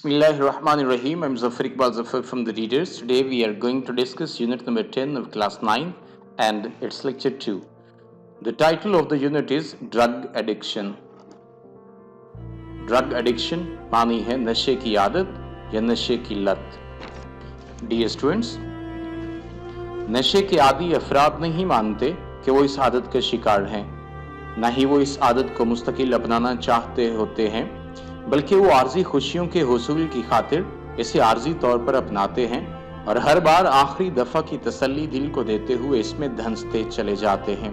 Bismillahirrahmanirrahim. I'm Zafar Iqbal Zafar from the Readers. Today we are going to discuss unit number 10 of class 9 and it's lecture 2. The title of the unit is Drug Addiction. Drug addiction मानी है नशे की आदत या नशे की लत. Dear students, नशे के आदी अफराद नहीं मानते कि वो इस आदत के शिकार हैं. ना ही वो इस आदत को मुस्तकिल अपनाना चाहते होते हैं, बल्कि वो आर्जी खुशियों के हुसूल की खातिर इसे आर्जी तौर पर अपनाते हैं और हर बार आखिरी दफा की तसल्ली दिल को देते हुए इसमें धंसते चले जाते हैं.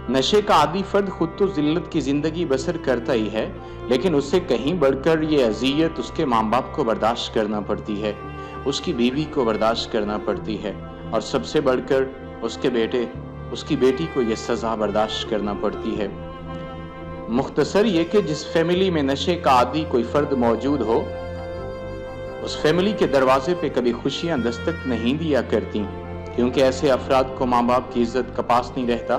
नशे का आदी फर्द खुद तो जिल्लत की जिंदगी बसर करता ही है, लेकिन उससे कहीं बढ़कर ये अजियत उसके माँ बाप को बर्दाश्त करना पड़ती है, उसकी बीवी को बर्दाश्त करना पड़ती है और सबसे बढ़कर उसकी बेटी को यह सजा बर्दाश्त करना पड़ती है. मुख्तसर ये कि जिस फैमिली में नशे का आदी कोई फर्द मौजूद हो, उस फैमिली के दरवाजे पे कभी खुशियां दस्तक नहीं दिया करती, क्योंकि ऐसे अफराद को माँ बाप की इज्जत का पास नहीं रहता,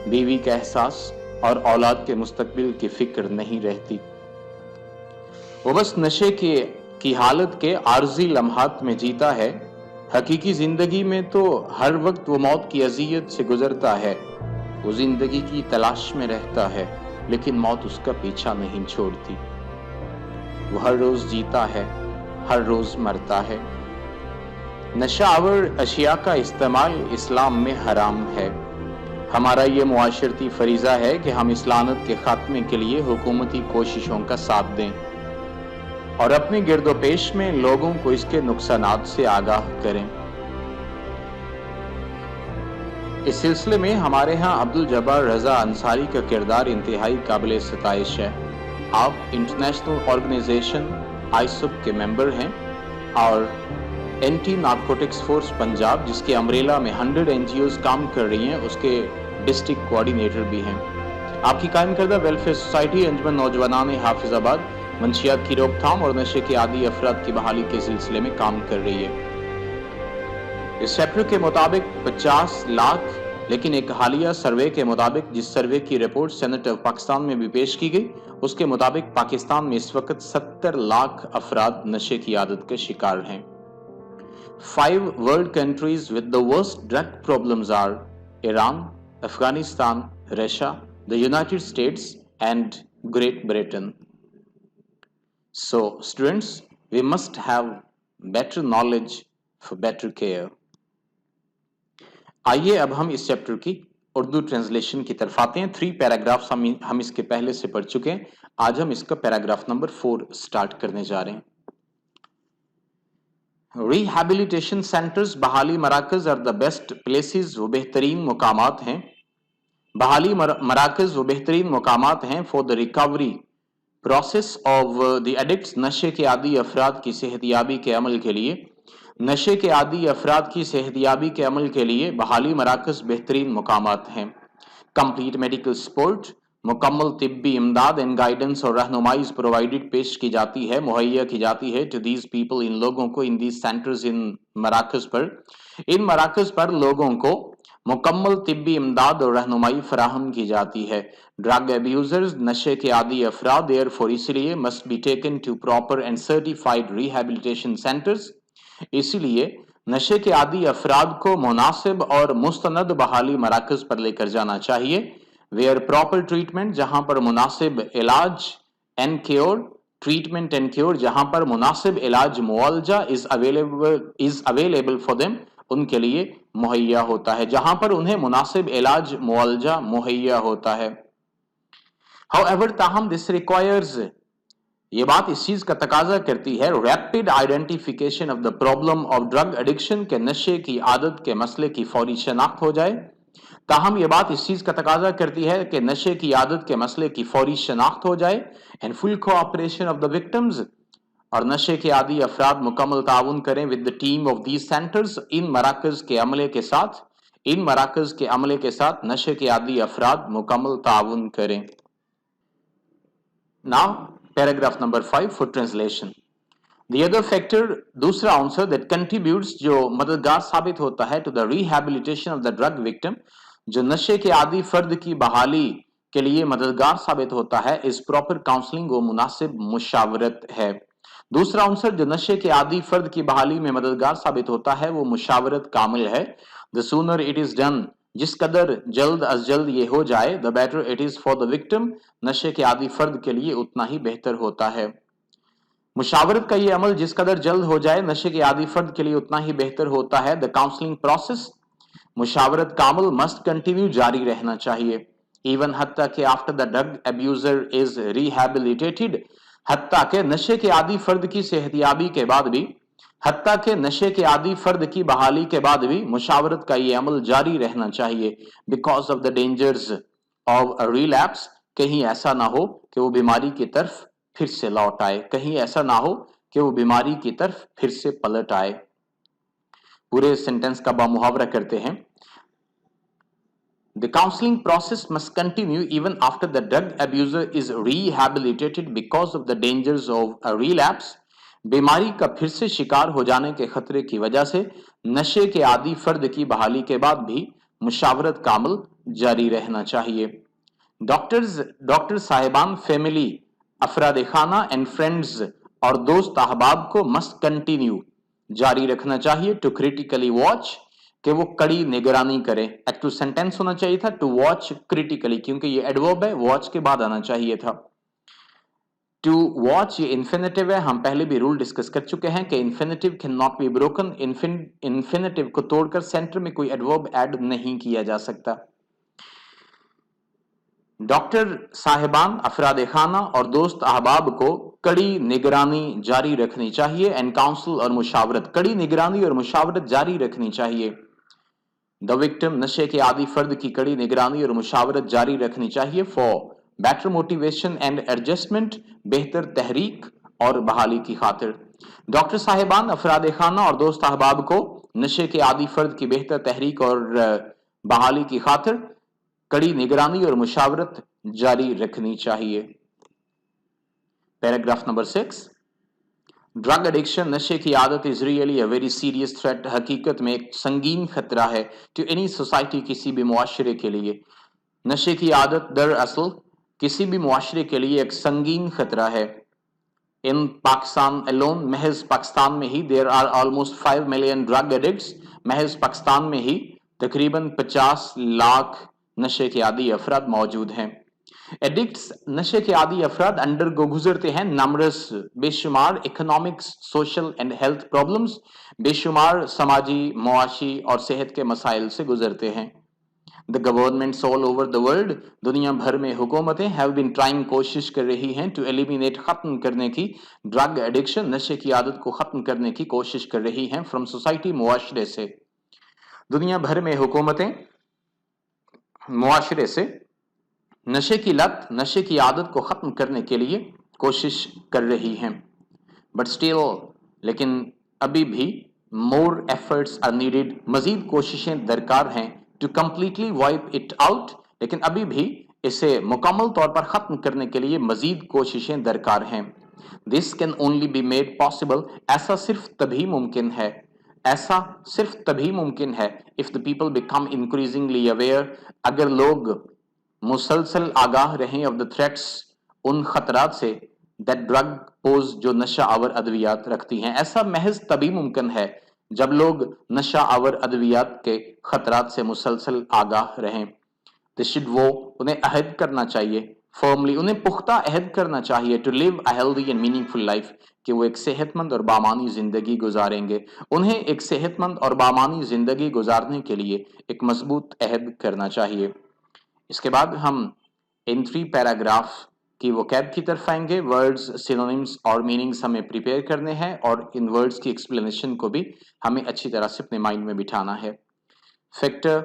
बीवी का एहसास और औलाद के मुस्तकबिल की फिक्र नहीं रहती. वो बस नशे की हालत के आर्जी लम्हात में जीता है. हकीकी जिंदगी में तो हर वक्त वो मौत की अजियत से गुजरता है. वो जिंदगी की तलाश में रहता है, लेकिन मौत उसका पीछा नहीं छोड़ती. वो हर रोज जीता है, हर रोज मरता है. नशावर अशिया का इस्तेमाल इस्लाम में हराम है. हमारा ये मुआशरती फरीजा है कि हम इस लानत के खात्मे के लिए हुकूमती कोशिशों का साथ दें और अपने गिरदोपेश में लोगों को इसके नुकसानात से आगाह करें. इस सिलसिले में हमारे यहाँ अब्दुल जब्बार रजा अंसारी का किरदार इंतहाई काबिल सताइश है. आप इंटरनेशनल ऑर्गेनाइजेशन आईसुप के मेंबर हैं और एंटी नारकोटिक्स फोर्स पंजाब, जिसके अम्ब्रेला में 100 NGOs काम कर रही हैं, उसके डिस्ट्रिक्ट कोऑर्डिनेटर भी हैं. आपकी कायम करदा वेलफेयर सोसाइटी अंजुमन नौजवानान हाफिजाबाद मंशियात की रोकथाम और नशे के आदी अफराद की बहाली के सिलसिले में काम कर रही है. इस चैप्टर के मुताबिक 50 लाख, लेकिन एक हालिया सर्वे के मुताबिक, जिस सर्वे की रिपोर्ट सेनेट ऑफ पाकिस्तान में भी पेश की गई, उसके मुताबिक पाकिस्तान में इस वक्त 70 लाख अफराद नशे की आदत के शिकार हैं. 5 world countries with the worst drug problems are Iran, Afghanistan, Russia, the United States and Great Britain. So students, we must have better knowledge for better care. आइए अब हम इस चैप्टर की उर्दू ट्रांसलेशन की तरफ आते हैं. 3 पैराग्राफ्स हम इसके पहले से पढ़ चुके हैं. आज हम इसका पैराग्राफ नंबर 4 स्टार्ट करने जा रहे हैं. रिहैबिलिटेशन सेंटर्स, बहाली मराकज आर द बेस्ट प्लेसेस, वो बेहतरीन मुकामात हैं. बहाली मराकज वो बेहतरीन मुकामात हैं for the recovery process of the addicts, नशे के आदी अफराद की सेहतयाबी के अमल के लिए. नशे के आदी अफराद की सेहतयाबी के अमल के लिए बहाली मराकज बेहतरीन मुकामात हैं. कंप्लीट मेडिकल सपोर्ट, मुकम्मल तिब्बी इमदाद एंड गाइडेंस और रहनुमाई प्रोवाइडेड पेश की जाती है, मुहैया की जाती है टू दीज पीपल, इन लोगों को, इन दीज सेंटर्स, इन मराकज पर लोगों को मुकम्मल तिब्बी इमदाद और रहनुमाई फराहम की जाती है. ड्रग अब्यूजर्स, नशे के आदी अफराद, देयरफॉर इसलिए must be taken to proper and certified rehabilitation centres, इसलिए नशे के आदी अफराद को मुनासिब और मुस्तनद बहाली मराकज पर लेकर जाना चाहिए. वेयर प्रॉपर ट्रीटमेंट, जहां पर मुनासिब इलाज, and cure, treatment and cure, जहां पर मुनासिब इलाज मुआवजा इज अवेलेबल फॉर देम, उनके लिए मुहैया होता है, जहां पर उन्हें मुनासिब इलाज मुआवजा मुहैया होता है. However, ताहम दिस रिक्वायर्स, ये बात इस चीज का तकाजा करती है, rapid identification of the problem of drug addiction, के नशे की आदत के मसले की फौरी शनाख्त हो जाए. ताहम ये बात इस चीज का तकाजा करती है कि नशे की आदत के मसले की फौरी शनाख्त हो जाए. And full cooperation of the victims, और नशे के आदी अफराद मुकम्मल ताउन करें with the team of these centres, इन मराकज के अमले के साथ नशे के आदी अफराद मुकम्मल ताउन करें. Now, paragraph number 5 for translation. The other factor, दूसरा आंसर that contributes, जो मददगार साबित होता है, to the rehabilitation of the drug victim, जो नशे के आदी फर्द की बहाली के लिए मददगार साबित होता है, is proper counseling, वो मुनासिब मुशावरत है. दूसरा अंसर जो नशे के आदी फर्द की बहाली में मददगार साबित होता है वो मुशावरत कामिल है। The sooner it is done, जिस कदर जल्द अज जल्द ये हो जाए, the better it is for the victim, नशे के आदी फर्द के लिए उतना ही बेहतर होता है। मुशावरत का ये अमल जिस कदर जल्द हो जाए नशे के आदी फर्द के लिए उतना ही बेहतर होता है। द काउंसलिंग प्रोसेस, मुशावरत का अमल मस्ट कंटिन्यू, जारी रहना चाहिए। इवन हत्ता के after the drug abuser is rehabilitated, हत्ता के नशे के आदी फर्द की सेहतियाबी के बाद भी, हत्ता के नशे के आदी फर्द की बहाली के बाद भी मुशावरत का ये अमल जारी रहना चाहिए। Because of the dangers of relapse, कहीं ऐसा ना हो कि वो बीमारी की तरफ फिर से लौट आए, कहीं ऐसा ना हो कि वो बीमारी की तरफ फिर से पलट आए। पूरे सेंटेंस का बामुहावरा करते हैं। The counseling process must continue even after the drug abuser is rehabilitated because of the dangers of a relapse. बीमारी का फिर से शिकार हो जाने के खतरे की वजह से नशे के आदी फर्द की बहाली के बाद भी मुशावरत का अमल जारी रहना चाहिए। डॉक्टर साहिबान, फैमिली, अफराद खाना एंड फ्रेंड्स और दोस्त अहबाब को मस्ट कंटिन्यू, जारी रखना चाहिए। टू क्रिटिकली वॉच, कि वो कड़ी निगरानी करें। एक्टिव सेंटेंस होना चाहिए था टू वॉच क्रिटिकली, क्योंकि ये एडवर्ब है, वॉच के बाद आना चाहिए था। टू वॉच ये इन्फिनेटिव है, हम पहले भी रूल डिस्कस कर चुके हैं कि infinitive can not be broken. Infinitive को तोड़कर सेंटर में कोई एडवर्ब ऐड नहीं किया जा सकता। डॉक्टर साहिबान, अफराद खाना और दोस्त अहबाब को कड़ी निगरानी जारी रखनी चाहिए। एंड काउंसिल और मुशावरत, कड़ी निगरानी और मुशावरत जारी रखनी चाहिए। द विक्टिम, नशे के आदी फर्द की कड़ी निगरानी और मुशावरत जारी रखनी चाहिए। For better motivation and adjustment, बेहतर तहरीक और बहाली की खातिर। डॉक्टर साहिबान, अफराद खाना और दोस्त अहबाब को नशे के आदी फर्द की बेहतर तहरीक और बहाली की खातिर कड़ी निगरानी और मुशावरत जारी रखनी चाहिए। Paragraph number 6। ड्रग एडिक्शन, नशे की आदत is really a very serious threat, हकीकत में एक संगीन खतरा है। टू एनी सोसाइटी, किसी भी मुआशरे के लिए। नशे की आदत दरअसल किसी भी मुआशरे के लिए एक संगीन खतरा है। इन पाकिस्तान अलोन, महज पाकिस्तान में ही, there are almost 5 million drug addicts, महज पाकिस्तान में ही तकरीबन 50 लाख नशे के आदी अफराद मौजूद हैं। एडिक्ट्स, नशे के आदी अफराद अंडर को गुजरते हैं नमरस बेशुमार economics, social and health problems, बेशुमार समाजी, मुआशी और सेहत के मसाइल से गुजरते हैं। The governments all over the world, दुनिया भर में हुकूमतें हैव बीन ट्राइंग, कोशिश कर रही हैं, टू एलिमिनेट, खत्म करने की, ड्रग एडिक्शन, नशे की आदत को खत्म करने की कोशिश कर रही हैं, फ्रॉम सोसाइटी, मुआशरे से। दुनिया भर में हुकूमतें मुआशरे से नशे की लत, नशे की आदत को खत्म करने के लिए कोशिश कर रही हैं। बट स्टिल, लेकिन अभी भी, मोर एफर्ट्स आर नीडेड, मजीद कोशिशें दरकार हैं, to completely wipe it out, लेकिन अभी भी इसे मुकम्मल तौर पर खत्म करने के लिए मजीद कोशिशें दरकार हैं। This can only be made possible, ऐसा सिर्फ तभी मुमकिन है, ऐसा सिर्फ तभी मुमकिन है, if the people become increasingly aware, अगर लोग मुसलसल आगाह रहें, ऑफ द थ्रेट्स, उन खतरात से, दैट ड्रग पोज, जो नशा आवर अद्वियात रखती हैं। ऐसा महज तभी मुमकिन है जब लोग नशा आवर अद्वियात के खतरात से मुसलसल आगाह रहें। दे शुड, वो, उन्हें अहद करना चाहिए, फर्मली, उन्हें पुख्ता अहद करना चाहिए, to live a healthy and meaningful life, कि वो एक सेहतमंद और बामानी जिंदगी गुजारेंगे। उन्हें एक सेहतमंद और बामानी जिंदगी गुजारने के लिए एक मजबूत अहद करना चाहिए। इसके बाद हम इन 3 पैराग्राफ की वोकैब की तरफ आएंगे। वर्ड्स, सिनोनिम्स और मीनिंग्स हमें प्रिपेयर करने हैं और इन वर्ड्स की एक्सप्लेनेशन को भी हमें अच्छी तरह से अपने माइंड में बिठाना है। फैक्टर,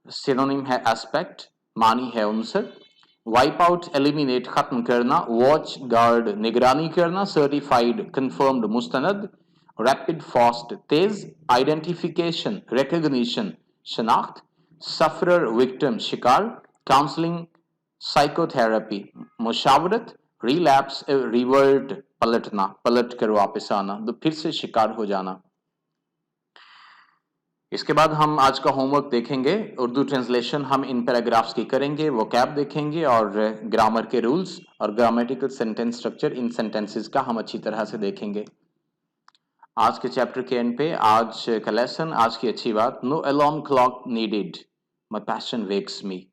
सिनोनिम है एस्पेक्ट, मानी है उनसर। वाइप आउट, एलिमिनेट, खत्म करना। वॉच गार्ड, निगरानी करना। सर्टिफाइड, कंफर्म्ड, मुस्तनद। रैपिड, फास्ट, तेज। आइडेंटिफिकेशन, रिकॉग्निशन, शनाख्त। सफरर, विक्टिम, शिकार। काउंसलिंग, साइकोथेरेपी, मुशावरत। रिलैप्स, रिवर्ट, पलटना, पलट कर वापस आना, तो फिर से शिकार हो जाना। इसके बाद हम आज का होमवर्क देखेंगे। उर्दू ट्रांसलेशन हम इन पैराग्राफ्स की करेंगे, वोकैब देखेंगे और ग्रामर के रूल्स और grammatical sentence structure in sentences का हम अच्छी तरह से देखेंगे। आज के चैप्टर के एंड पे आज का लेसन, आज की अच्छी बात, no alarm clock needed, my passion wakes me.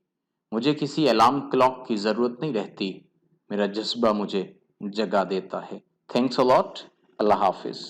मुझे किसी अलार्म क्लॉक की जरूरत नहीं रहती, मेरा जज्बा मुझे जगा देता है। Thanks a lot. Allah Hafiz.